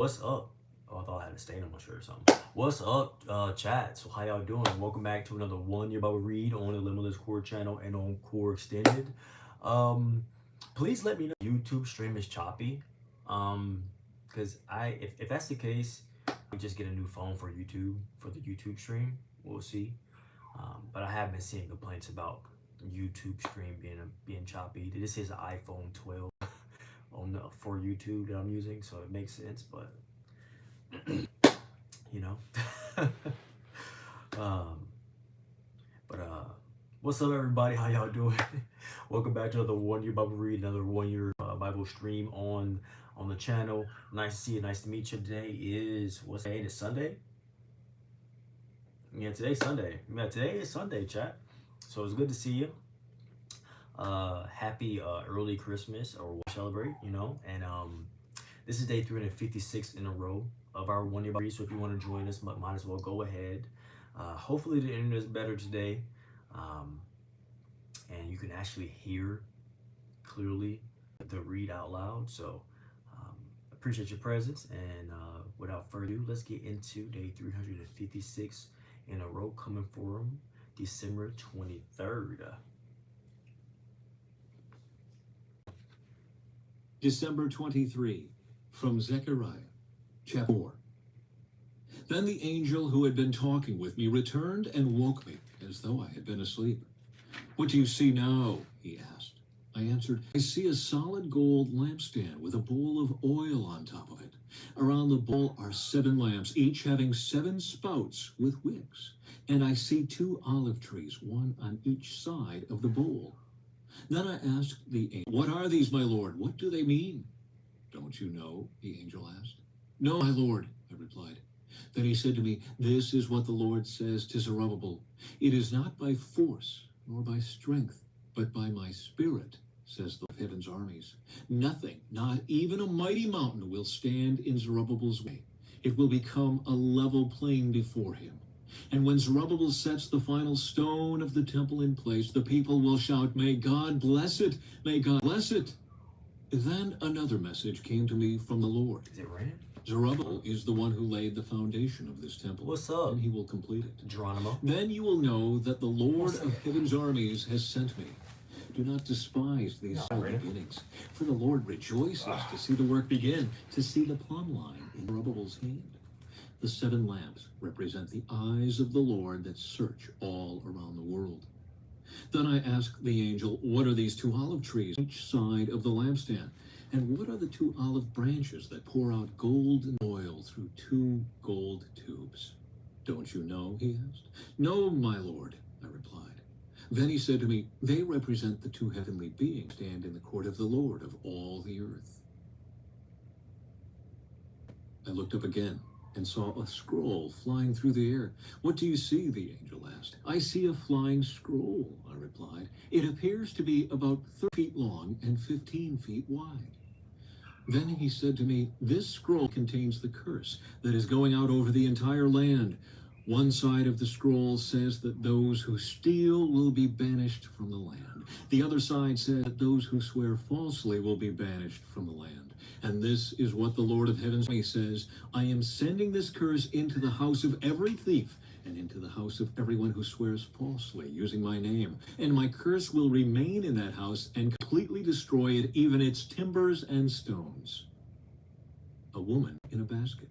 What's up? Oh, I thought I had a stain on my shirt or something. What's up, chat? So how y'all doing? Welcome back to another One Year Bible Read on the Limitless Core channel and on Core Extended. Um, Please let me know if YouTube stream is choppy. Because if that's the case, we just get a new phone for YouTube for the YouTube stream. We'll see. But I have been seeing complaints about YouTube stream being choppy. This is an iPhone 12 on for YouTube that I'm using, so it makes sense. But you know. um, but what's up, everybody? How y'all doing? Welcome back to another One Year Bible Read, another One Year Bible stream on the channel. Nice to see you. Nice to meet you. Today is what's today? It's Sunday. Yeah, today's Sunday. Yeah, today is Sunday, chat. So it's good to see you. Happy early Christmas or celebrate, and this is day 356 in a row of our One Year Bible. So if you want to join us, might as well go ahead. Hopefully the internet is better today, um, and you can actually hear clearly the read out loud. So appreciate your presence, and without further ado, let's get into day 356 in a row, coming from December 23rd. December 23, from Zechariah, chapter 4. Then the angel who had been talking with me returned and woke me, as though I had been asleep. "What do you see now?" he asked. I answered, "I see a solid gold lampstand with a bowl of oil on top of it. Around the bowl are 7 lamps, each having 7 spouts with wicks. And I see 2 olive trees, one on each side of the bowl." Then I asked the angel, "What are these, my lord? What do they mean?" "Don't you know?" the angel asked. "No, my lord," I replied. Then he said to me, "This is what the Lord says to Zerubbabel. It is not by force nor by strength, but by my spirit, says the heaven's armies. Nothing, not even a mighty mountain, will stand in Zerubbabel's way. It will become a level plain before him. And when Zerubbabel sets the final stone of the temple in place, the people will shout, 'May God bless it! May God bless it!'" Then another message came to me from the Lord. Is it raining? "Zerubbabel is the one who laid the foundation of this temple. What's up? And he will complete it. Geronimo. Then you will know that the Lord of heaven's armies has sent me. Do not despise these small beginnings, for the Lord rejoices to see the work begin, to see the plumb line in Zerubbabel's hand. The 7 lamps represent the eyes of the Lord that search all around the world." Then I asked the angel, "What are these 2 olive trees on each side of the lampstand? And what are the 2 olive branches that pour out golden oil through 2 gold tubes?" "Don't you know?" he asked. "No, my lord," I replied. Then he said to me, "They represent the 2 heavenly beings who stand in the court of the Lord of all the earth." I looked up again and saw a scroll flying through the air. "What do you see?" the angel asked. "I see a flying scroll," I replied. "It appears to be about 30 feet long and 15 feet wide." Then he said to me, "This scroll contains the curse that is going out over the entire land. One side of the scroll says that those who steal will be banished from the land. The other side says that those who swear falsely will be banished from the land. And this is what the Lord of Heaven's army says: I am sending this curse into the house of every thief and into the house of everyone who swears falsely using my name. And my curse will remain in that house and completely destroy it, even its timbers and stones." A woman in a basket.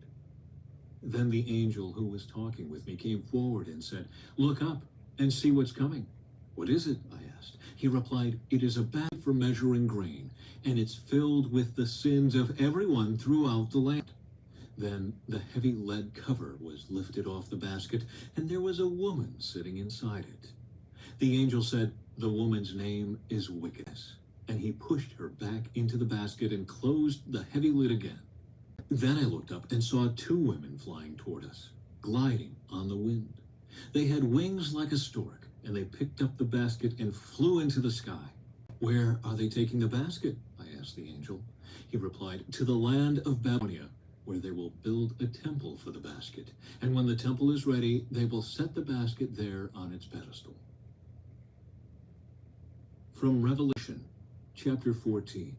Then the angel who was talking with me came forward and said, "Look up and see what's coming." "What is it?" I asked. He replied, "It is a bag for measuring grain, and it's filled with the sins of everyone throughout the land." Then the heavy lead cover was lifted off the basket, and there was a woman sitting inside it. The angel said, "The woman's name is Wickedness." And he pushed her back into the basket and closed the heavy lid again. Then I looked up and saw 2 women flying toward us, gliding on the wind. They had wings like a stork, and they picked up the basket and flew into the sky. "Where are they taking the basket?" I asked the angel. He replied, "To the land of Babylonia, where they will build a temple for the basket. And when the temple is ready, they will set the basket there on its pedestal." From Revelation, chapter 14.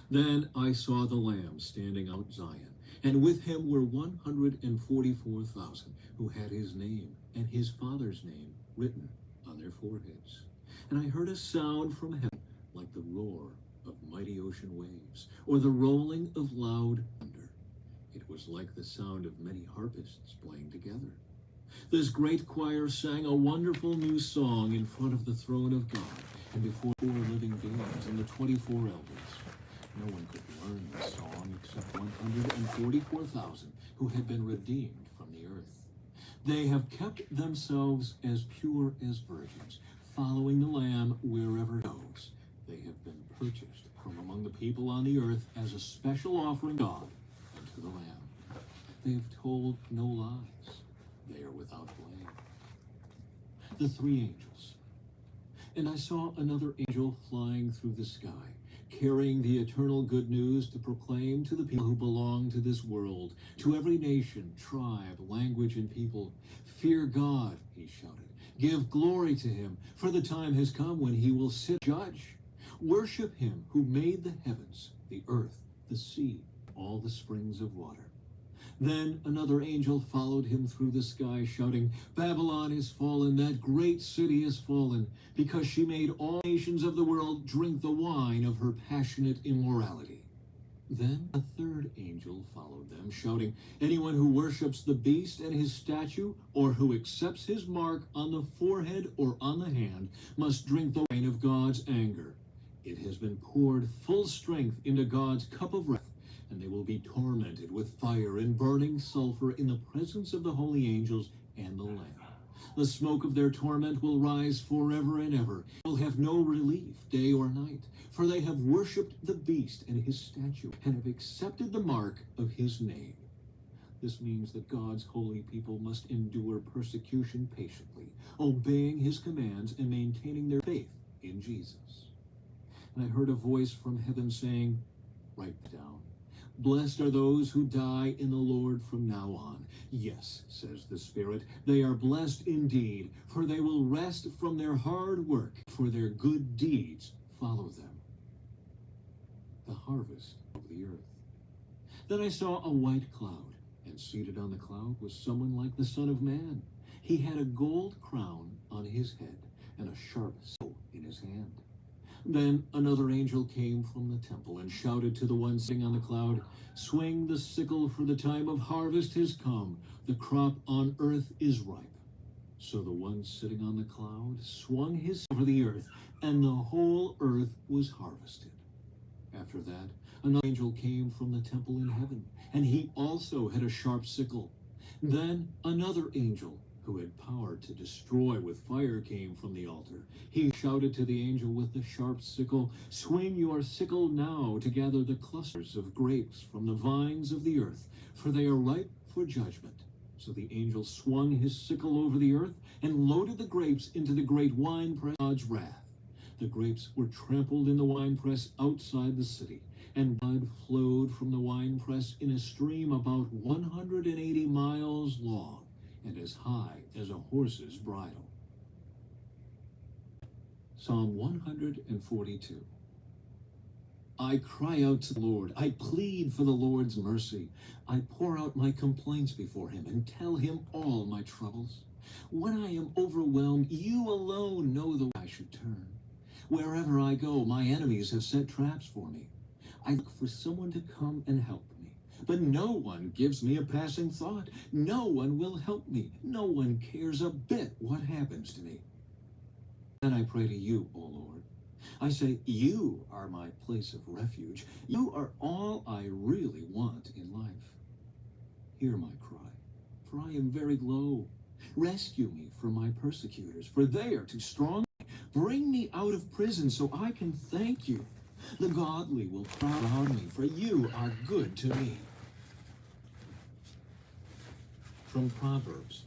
Then I saw the Lamb standing out Zion, And with him were 144,000 who had his name and his father's name written on their foreheads. And I heard a sound from heaven like the roar of mighty ocean waves, or the rolling of loud thunder. It was like the sound of many harpists playing together. This great choir sang a wonderful new song in front of the throne of God and before 4 living beings and the 24 elders. No one could learn this song except 144,000 who had been redeemed from the earth. They have kept themselves as pure as virgins, following the Lamb wherever he goes. They have been purchased from among the people on the earth as a special offering to God and to the Lamb. They have told no lies. They are without blame. The 3 angels. And I saw another angel flying through the sky, carrying the eternal good news to proclaim to the people who belong to this world, to every nation, tribe, language, and people. Fear God, he shouted. Give glory to him, for the time has come when he will sit judge. Worship him who made the heavens, the earth, the sea, all the springs of water. Then another angel followed him through the sky, shouting, Babylon is fallen, that great city is fallen, because she made all nations of the world drink the wine of her passionate immorality. Then a third angel followed them, shouting, Anyone who worships the beast and his statue, or who accepts his mark on the forehead or on the hand, must drink the wine of God's anger. It has been poured full strength into God's cup of wrath, and they will be tormented with fire and burning sulfur in the presence of the holy angels and the Lamb. The smoke of their torment will rise forever and ever. They will have no relief day or night, for they have worshipped the beast and his statue, and have accepted the mark of his name. This means that God's holy people must endure persecution patiently, obeying his commands and maintaining their faith in Jesus. And I heard a voice from heaven saying, Write down. Blessed are those who die in the Lord from now on. Yes, says the Spirit, they are blessed indeed, for they will rest from their hard work, for their good deeds follow them. The harvest of the earth. Then I saw a white cloud, and seated on the cloud was someone like the Son of Man. He had a gold crown on his head, and a sharp sickle in his hand. Then another angel came from the temple and shouted to the one sitting on the cloud, Swing the sickle, for the time of harvest has come. The crop on earth is ripe. So the one sitting on the cloud swung his sickle over the earth, and the whole earth was harvested. After that, another angel came from the temple in heaven, and he also had a sharp sickle. Then another angel, who had power to destroy with fire, came from the altar. He shouted to the angel with the sharp sickle, Swing your sickle now to gather the clusters of grapes from the vines of the earth, for they are ripe for judgment. So the angel swung his sickle over the earth and loaded the grapes into the great winepress of God's wrath. The grapes were trampled in the winepress outside the city, and blood flowed from the winepress in a stream about 180 miles long, and as high as a horse's bridle. Psalm 142. I cry out to the Lord. I plead for the Lord's mercy. I pour out my complaints before him and tell him all my troubles. When I am overwhelmed, you alone know the way I should turn. Wherever I go, my enemies have set traps for me. I look for someone to come and help me, but no one gives me a passing thought. No one will help me. No one cares a bit what happens to me. Then I pray to you, O Lord. I say, you are my place of refuge. You are all I really want in life. Hear my cry, for I am very low. Rescue me from my persecutors, for they are too strong. Bring me out of prison so I can thank you. The godly will crowd around me, for you are good to me. From Proverbs,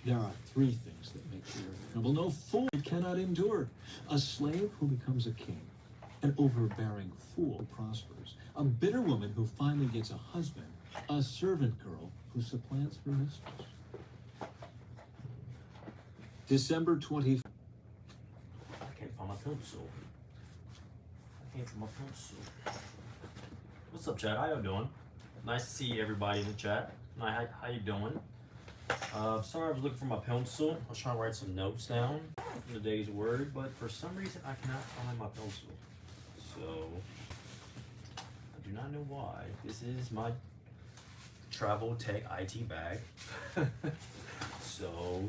there are 3 things that make the earth tremble. No fool cannot endure. A slave who becomes a king. An overbearing fool who prospers. A bitter woman who finally gets a husband. A servant girl who supplants her mistress. December 25th. I can't find my pencil. What's up, Chad? How y'all doing? Nice to see everybody in the chat. How you doing? Sorry, I was looking for my pencil. I was trying to write some notes down from the day's word, but for some reason I cannot find my pencil. So I do not know why. This is my travel tech IT bag. So,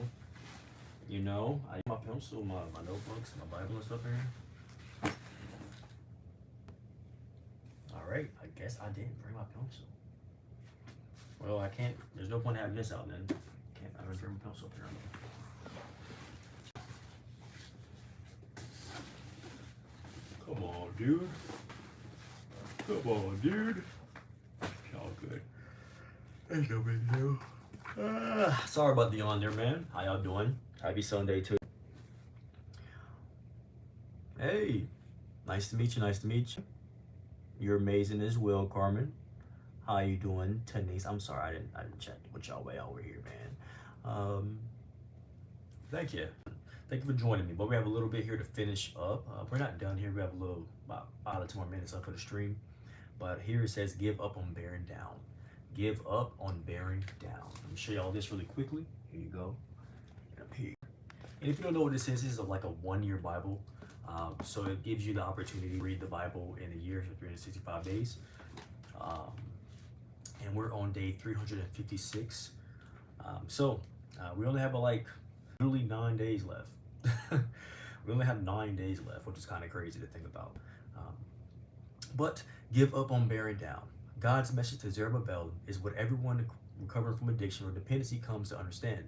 you know, I use my pencil, my notebooks, my Bible and stuff here. Alright, I guess I didn't bring my pencil. Well, I can't, there's no point having this out then. I don't bring my pencil up here. Come on, dude. Come on, dude. Y'all good. Ain't no big deal. Sorry about the yawn there, man. How y'all doing? Happy Sunday too. Hey, nice to meet you. Nice to meet you. You're amazing as well, Carmen. How you doing, Denise? I'm sorry, I didn't check what y'all way over here, man. Thank you. Thank you for joining me. But we have a little bit here to finish up. We're not done here. We have a little about 5 to 2 more minutes up for the stream. But here it says, give up on bearing down. Give up on bearing down. Let me show y'all this really quickly. Here you go. Here. And if you don't know what this is like a 1-year Bible. So it gives you the opportunity to read the Bible in a year, so 365 days. And we're on day 356. We only have literally 9 days left. We only have 9 days left, which is kind of crazy to think about. But give up on bearing down. God's message to Zerubbabel is what everyone recovering from addiction or dependency comes to understand.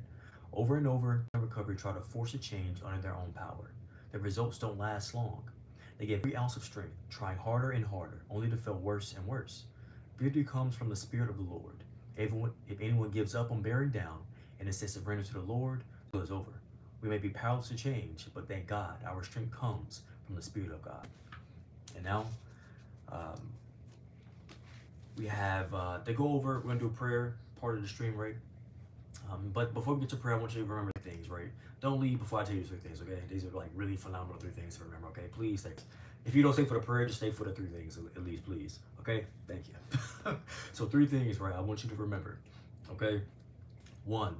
Over and over, recovery try to force a change under their own power. The results don't last long. They get every ounce of strength, trying harder and harder, only to feel worse and worse. Victory comes from the Spirit of the Lord. If anyone gives up on bearing down and instead surrender to the Lord, it is over. We may be powerless to change, but thank God, our strength comes from the Spirit of God. And now, we have to go over. We're gonna do a prayer part of the stream, right? But before we get to prayer, I want you to remember things, right? Don't leave before I tell you 3 things, okay? These are like really phenomenal 3 things to remember, okay? Please stay. If you don't stay for the prayer, just stay for the 3 things at least, please. Okay? Thank you. So 3 things, right? I want you to remember, okay? 1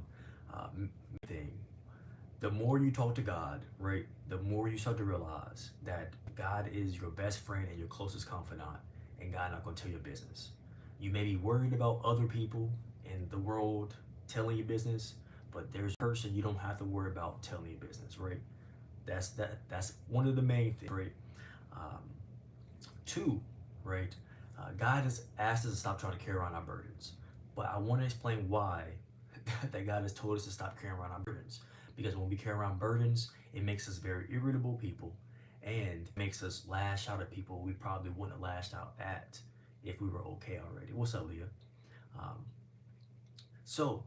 thing. The more you talk to God, right? The more you start to realize that God is your best friend and your closest confidant, and God not gonna tell your business. You may be worried about other people in the world telling your business, but there's a person you don't have to worry about telling your business, right? That's one of the main things, right? 2, right? God has asked us to stop trying to carry around our burdens, but I want to explain why that God has told us to stop carrying around our burdens. Because when we carry around burdens, it makes us very irritable people, and makes us lash out at people we probably wouldn't have lashed out at if we were okay already. What's up, Leah? So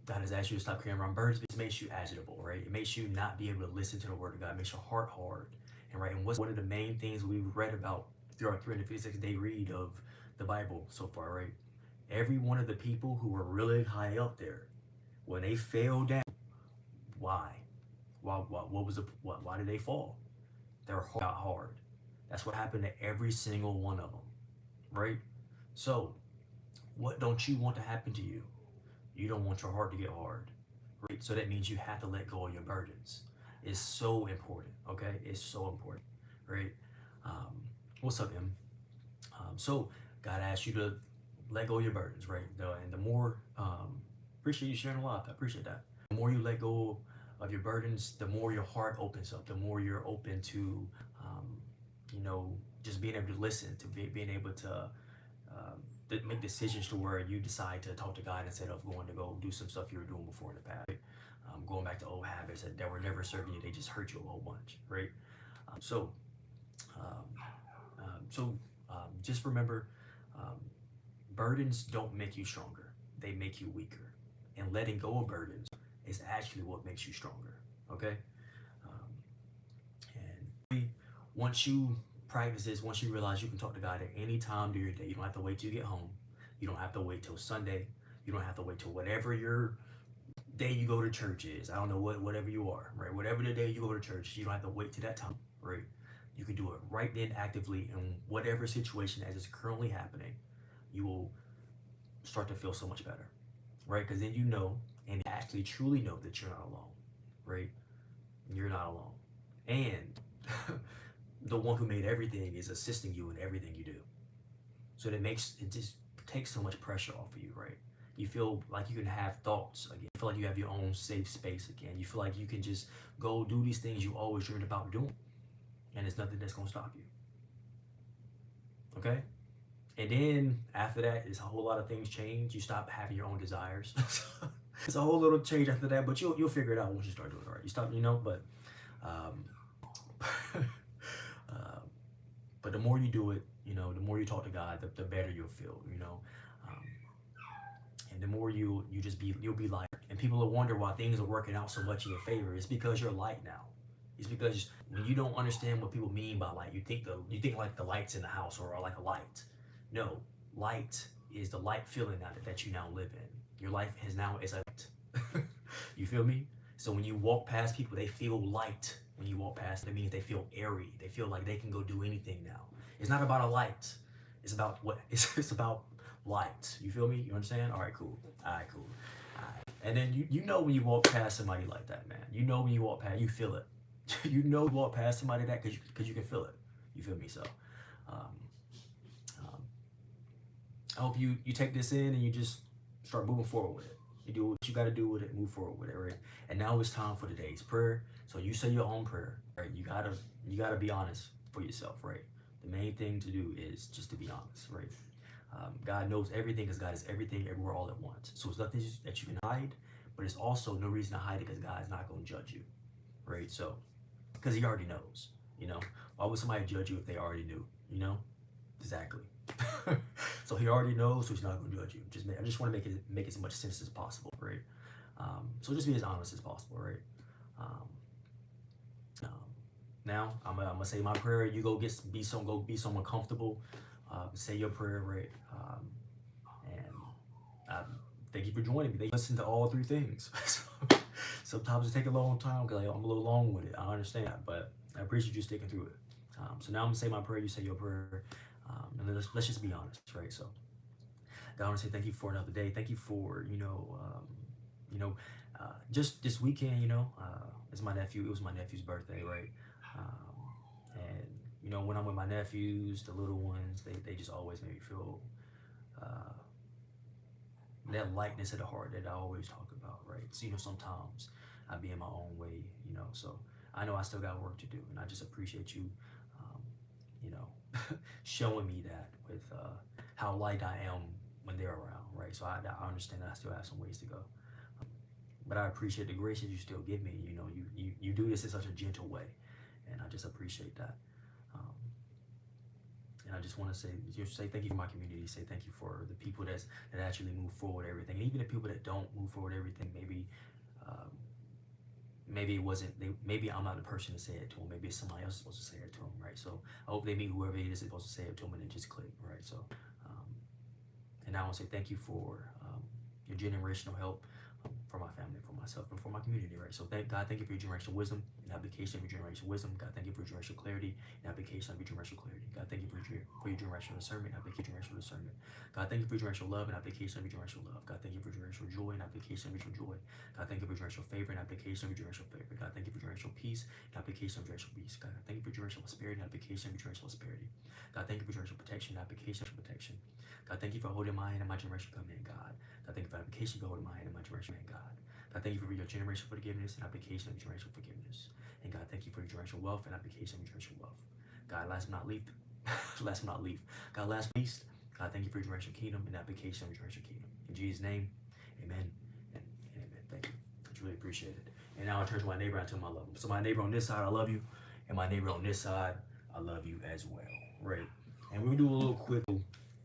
God has asked you to stop carrying around burdens. It makes you agitable, right? It makes you not be able to listen to the word of God. It makes your heart hard. And right, and what's one of the main things we've read about through our 356-day read of the Bible so far, right? Every one of the people who were really high up there, when they fell down, why? Why did they fall? Their heart got hard. That's what happened to every single one of them, right? So, what don't you want to happen to you? You don't want your heart to get hard, right? So that means you have to let go of your burdens. It's so important, okay? It's so important, right? What's up, Em? So God asked you to let go of your burdens, right? And the more, appreciate you sharing a lot. I appreciate that. The more you let go of your burdens, the more your heart opens up, the more you're open to, just being able to listen, to being able to make decisions to where you decide to talk to God instead of going to go do some stuff you were doing before in the past. Right? Going back to old habits that were never serving you, they just hurt you a whole bunch, right? Just remember, burdens don't make you stronger; they make you weaker. And letting go of burdens is actually what makes you stronger. Okay. And once you practice this, once you realize you can talk to God at any time during your day, you don't have to wait till you get home. You don't have to wait till Sunday. You don't have to wait till whatever your day you go to church is. I don't know whatever you are, right? Whatever the day you go to church, you don't have to wait till that time, right? You can do it right then actively in whatever situation as is currently happening. You will start to feel so much better, right? Because then you know and actually truly know that you're not alone, right? You're not alone. And the one who made everything is assisting you in everything you do. So it just takes so much pressure off of you, right? You feel like you can have thoughts again. You feel like you have your own safe space again. You feel like you can just go do these things you always dreamed about doing. And there's nothing that's gonna stop you. Okay? And then after that, it's a whole lot of things change. You stop having your own desires. It's a whole little change after that, but you'll figure it out once you start doing it right. You stop, but um, uh, but the more you do it, the more you talk to God, the better you'll feel, um, and the more you'll be light. And people will wonder why things are working out so much in your favor. It's because you're light now. It's because when you don't understand what people mean by light, you think like the lights in the house or like a light. No, light is the light feeling that you now live in. Your life is now is a light. You feel me? So when you walk past people, they feel light. When you walk past, it means they feel airy. They feel like they can go do anything now. It's not about a light. It's about what? It's about light. You feel me? You understand? All right, cool. All right, cool. All right. And then you know when you walk past somebody like that, man. You know when you walk past, you feel it. You know you walk past somebody that because you can feel it. You feel me? So, um, um, I hope you take this in and you just start moving forward with it. You do what you got to do with it, move forward with it, right? And now it's time for today's prayer. So you say your own prayer, right? You gotta be honest for yourself, right? The main thing to do is just to be honest, right? God knows everything because God is everything, everywhere, all at once. So it's nothing that you can hide, but it's also no reason to hide it because God is not going to judge you, right? So because He already knows, Why would somebody judge you if they already knew, Exactly. So He already knows, so He's not going to judge you. I just want to make it as much sense as possible, right? So just be as honest as possible, right? Um, um, Now I'm gonna say my prayer. You go be someone comfortable. Say your prayer, right? And I thank you for joining me. They listen to all three things. Sometimes it take a long time because I'm a little long with it. I understand that, but I appreciate you sticking through it. So now I'm gonna say my prayer. You say your prayer, and let's just be honest, right? So God, I want to say thank you for another day. Thank you for just this weekend. It's my nephew. It was my nephew's birthday, right? And when I'm with my nephews, the little ones, they just always make me feel uh, that lightness of the heart that I always talk about, right? So sometimes I be in my own way, So I know I still got work to do, and I just appreciate you, showing me that with how light I am when they're around, right? So I understand that I still have some ways to go, but I appreciate the grace that you still give me. You do this in such a gentle way, and I just appreciate that. Um, and I just want to say thank you for my community. Say thank you for the people that actually move forward everything, and even the people that don't move forward everything. Um, maybe it wasn't they. Maybe I'm not the person to say it to them. Maybe it's somebody else supposed to say it to them, right? So I hope they meet whoever it is supposed to say it to them, and it just click, right? So, and I want to say thank you for your generational help for my family, for myself, and for my community, right? So thank you for your generational wisdom and application of your generational wisdom. God, thank you for your generational clarity and application of your generational clarity. God, thank you for your generational discernment and application of your generational discernment. God, thank you for your generational love and application of your generational love. God, thank you for your generational joy and application of your joy. God, thank you for your generational favor and application of your generational favor. God, thank you for generational peace and application of generational peace. God, thank you for generational prosperity and application of your generational prosperity. God, thank you for generational protection and application of protection. God, thank you for holding my hand and my generation coming in, God. God, thank you for application for holding my hand and my generation in, God. God, thank you for your generational forgiveness and application of your generational forgiveness. And God, thank you for your generational wealth and application of your generational wealth. God, last but not least, God, last but least, God, thank you for your generational kingdom and application of your generational kingdom. In Jesus' name, amen and amen. Thank you. I truly appreciate it. And now I turn to my neighbor and I tell him I love him. So my neighbor on this side, I love you. And my neighbor on this side, I love you as well. Right? And we'll do a little quick,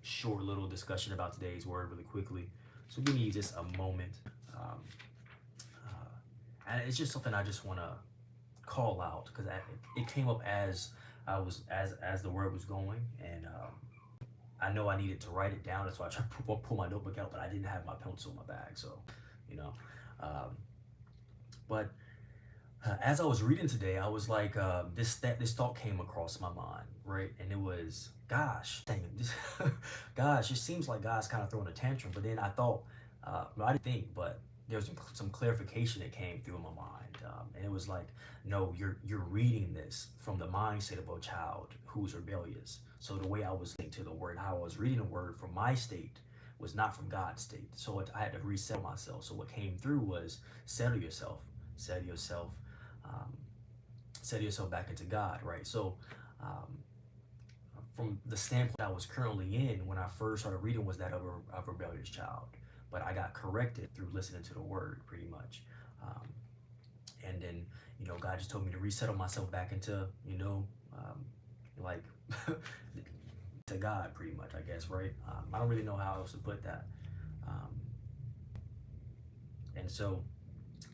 short little discussion about today's word really quickly. So give me just a moment. And it's just something I just want to call out because it came up as as the word was going, and I know I needed to write it down. That's why I tried to pull my notebook out, but I didn't have my pencil in my bag, so um, but As I was reading today, I was like, this thought came across my mind, right? And it was, gosh, dang it, gosh, it seems like God's kind of throwing a tantrum. But then I thought, I didn't think, but there was some clarification that came through in my mind, and it was like, no, you're reading this from the mindset of a child who's rebellious. So the way I was linked to the word, how I was reading the word from my state was not from God's state. So I had to reset myself. So what came through was settle yourself, settle yourself, um, set yourself back into God, right? So, um, from the standpoint I was currently in when I first started reading was that of a rebellious child, but I got corrected through listening to the Word, pretty much. Um, and then, God just told me to resettle myself back into, like to God, pretty much, I guess, right? I don't really know how else to put that. Um, and so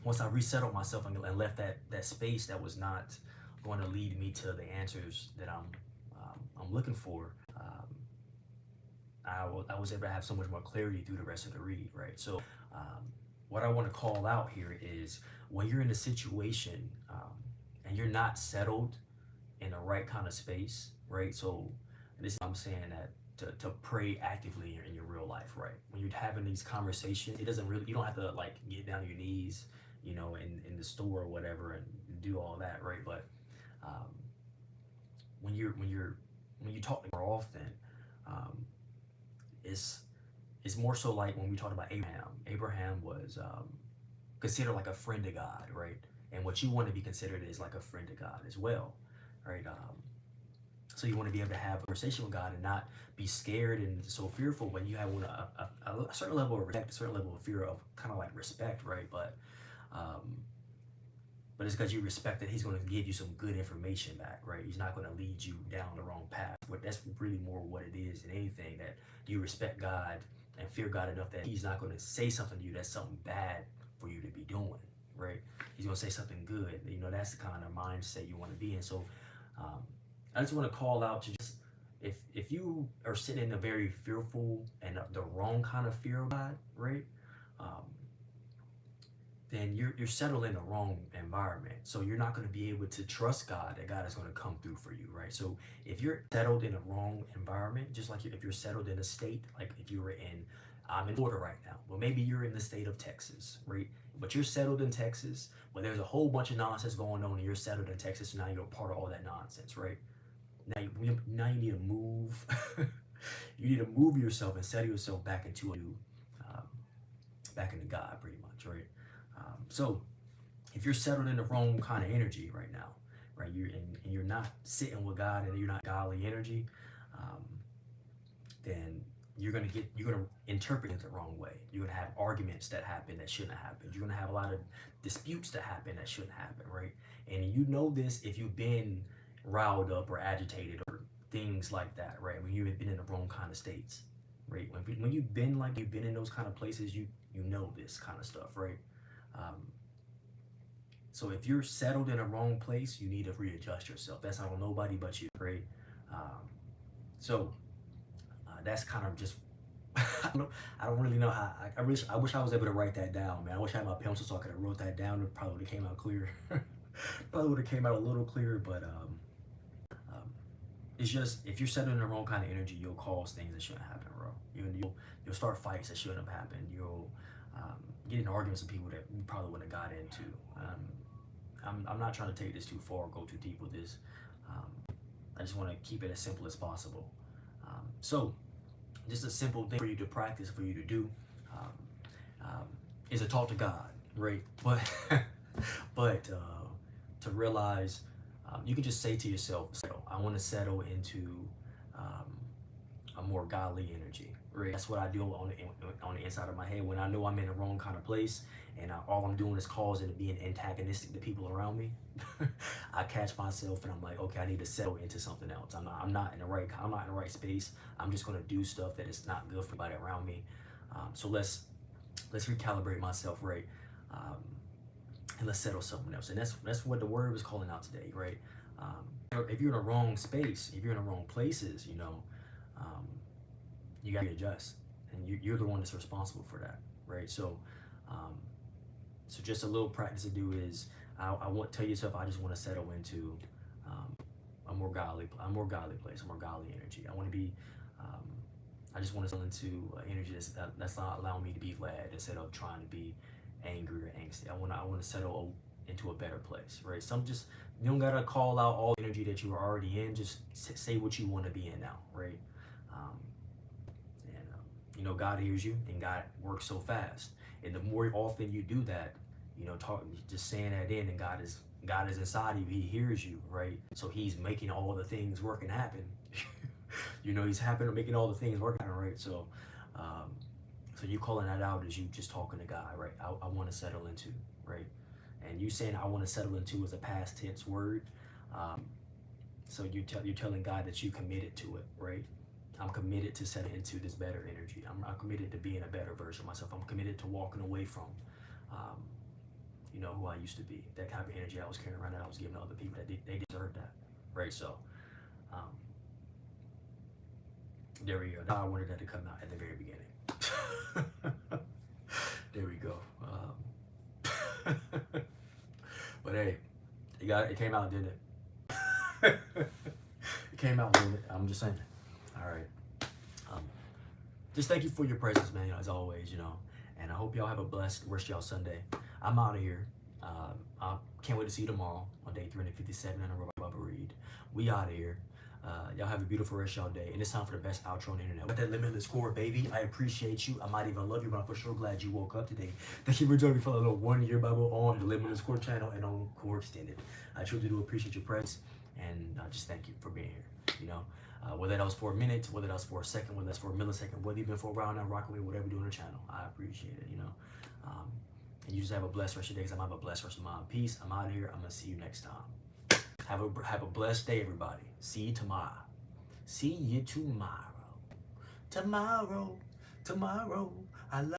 once I resettled myself and left that space that was not going to lead me to the answers that I'm looking for, I was able to have so much more clarity through the rest of the read, right? So, what I want to call out here is when you're in a situation and you're not settled in the right kind of space, right? So, this I'm saying that to pray actively in your real life, right? When you're having these conversations, it doesn't really, you don't have to like get down on your knees, in the store or whatever and do all that, right? But um, when you talk more often, um, it's it's more so like when we talk about Abraham. Abraham was considered like a friend of God, right? And what you want to be considered is like a friend of God as well, right? So you want to be able to have a conversation with God and not be scared and so fearful when you have a certain level of respect, a certain level of fear of kind of like respect, right? Um, but it's because you respect that he's going to give you some good information back, right? He's not going to lead you down the wrong path. But that's really more what it is than anything, that you respect God and fear God enough that he's not going to say something to you that's something bad for you to be doing, right? He's going to say something good. That's the kind of mindset you want to be in. So um, I just want to call out to just, if you are sitting in a very fearful and the wrong kind of fear of God, right? Um, then you're settled in the wrong environment. So you're not going to be able to trust God that God is going to come through for you, right? So if you're settled in a wrong environment, just like if you're settled in a state, like if you were I'm in Florida right now, well, maybe you're in the state of Texas, right? But you're settled in Texas, but there's a whole bunch of nonsense going on, and you're settled in Texas, and now you're a part of all that nonsense, right? Now you need to move. You need to move yourself and settle yourself back into a new, um, back into God, pretty much, right? So if you're settled in the wrong kind of energy right now, right, and you're not sitting with God and you're not godly energy, um, then you're gonna interpret it the wrong way. You're gonna have arguments that happen that shouldn't have happened. You're gonna have a lot of disputes that happen that shouldn't happen, right? And you know this if you've been riled up or agitated or things like that, right? When you've been in the wrong kind of states, right? When you've been in those kind of places, you know this kind of stuff, right? Um, so if you're settled in a wrong place, you need to readjust yourself. That's on nobody but you, right? Um, so that's kind of just I don't really know how. I wish I was able to write that down, man. I wish I had my pencil so I could have wrote that down. It probably would have came out clear. Probably would have came out a little clearer, but um, it's just if you're settled in the wrong kind of energy, you'll cause things that shouldn't happen, bro. You'll start fights that shouldn't have happened. You'll get in arguments with people that you probably wouldn't have got into. I'm not trying to take this too far or go too deep with this. I just want to keep it as simple as possible. So, just a simple thing for you to practice, for you to do, um, um, is to talk to God, right? But, to realize you can just say to yourself, I want to settle into um, a more godly energy, right? That's what I do on the inside of my head when I know I'm in the wrong kind of place and all I'm doing is causing and being antagonistic to people around me. I catch myself and I'm like, okay, I need to settle into something else. I'm not in the right space. I'm just going to do stuff that is not good for anybody around me. So let's recalibrate myself, right? Um, and let's settle something else. And that's what the word was calling out today, right? If you're in the wrong space, if you're in the wrong places, um, you got to adjust, and you're the one that's responsible for that, right? So, so just a little practice to do is I want tell yourself I just want to settle into a more godly place, a more godly energy. I want to be I just want to settle into energy that's not allowing me to be led instead of trying to be angry or angsty. I want to settle into a better place, right? Some just you don't gotta call out all the energy that you were already in. Just say what you want to be in now, right? Um, and you know, God hears you, and God works so fast. And the more often you do that, you know, just saying that in, and God is inside of you. He hears you, right? So He's making all the things work and happen. You know, He's making all the things work and happen, right? So, so you calling that out is you just talking to God, right? I want to settle into, right? And you saying I want to settle into is a past tense word. So you're telling God that you committed to it, right? I'm committed to setting into this better energy. I'm committed to being a better version of myself. I'm committed to walking away from, you know, who I used to be. That kind of energy I was carrying around that I was giving to other people that they deserve that, right? So, there we go. I wanted that to come out at the very beginning. There we go. But hey, it came out, didn't it? It came out, didn't it? I'm just saying. All right. Just thank you for your presence, man, as always, you know. And I hope y'all have a blessed rest of y'all Sunday. I'm out of here. I can't wait to see you tomorrow on day 357 on the Bubba Reed. We out of here. Y'all have a beautiful rest of y'all day. And it's time for the best outro on the internet. With that limitless core, baby, I appreciate you. I might even love you, but I'm for sure glad you woke up today. Thank you for joining me for a little 1 year Bible on the Limitless Core channel and on Core Extended. I truly do appreciate your presence, and just thank you for being here. You know, whether that was for a minute, whether that was for a second, whether that's for a millisecond, whether you've been for a while now, rocking with whatever you do on the channel, I appreciate it. You know, and you just have a blessed rest of your days. I'm gonna have a blessed rest of mine. Peace. I'm out of here. I'm gonna see you next time. Have a blessed day, everybody. See you tomorrow. See you tomorrow. Tomorrow. I love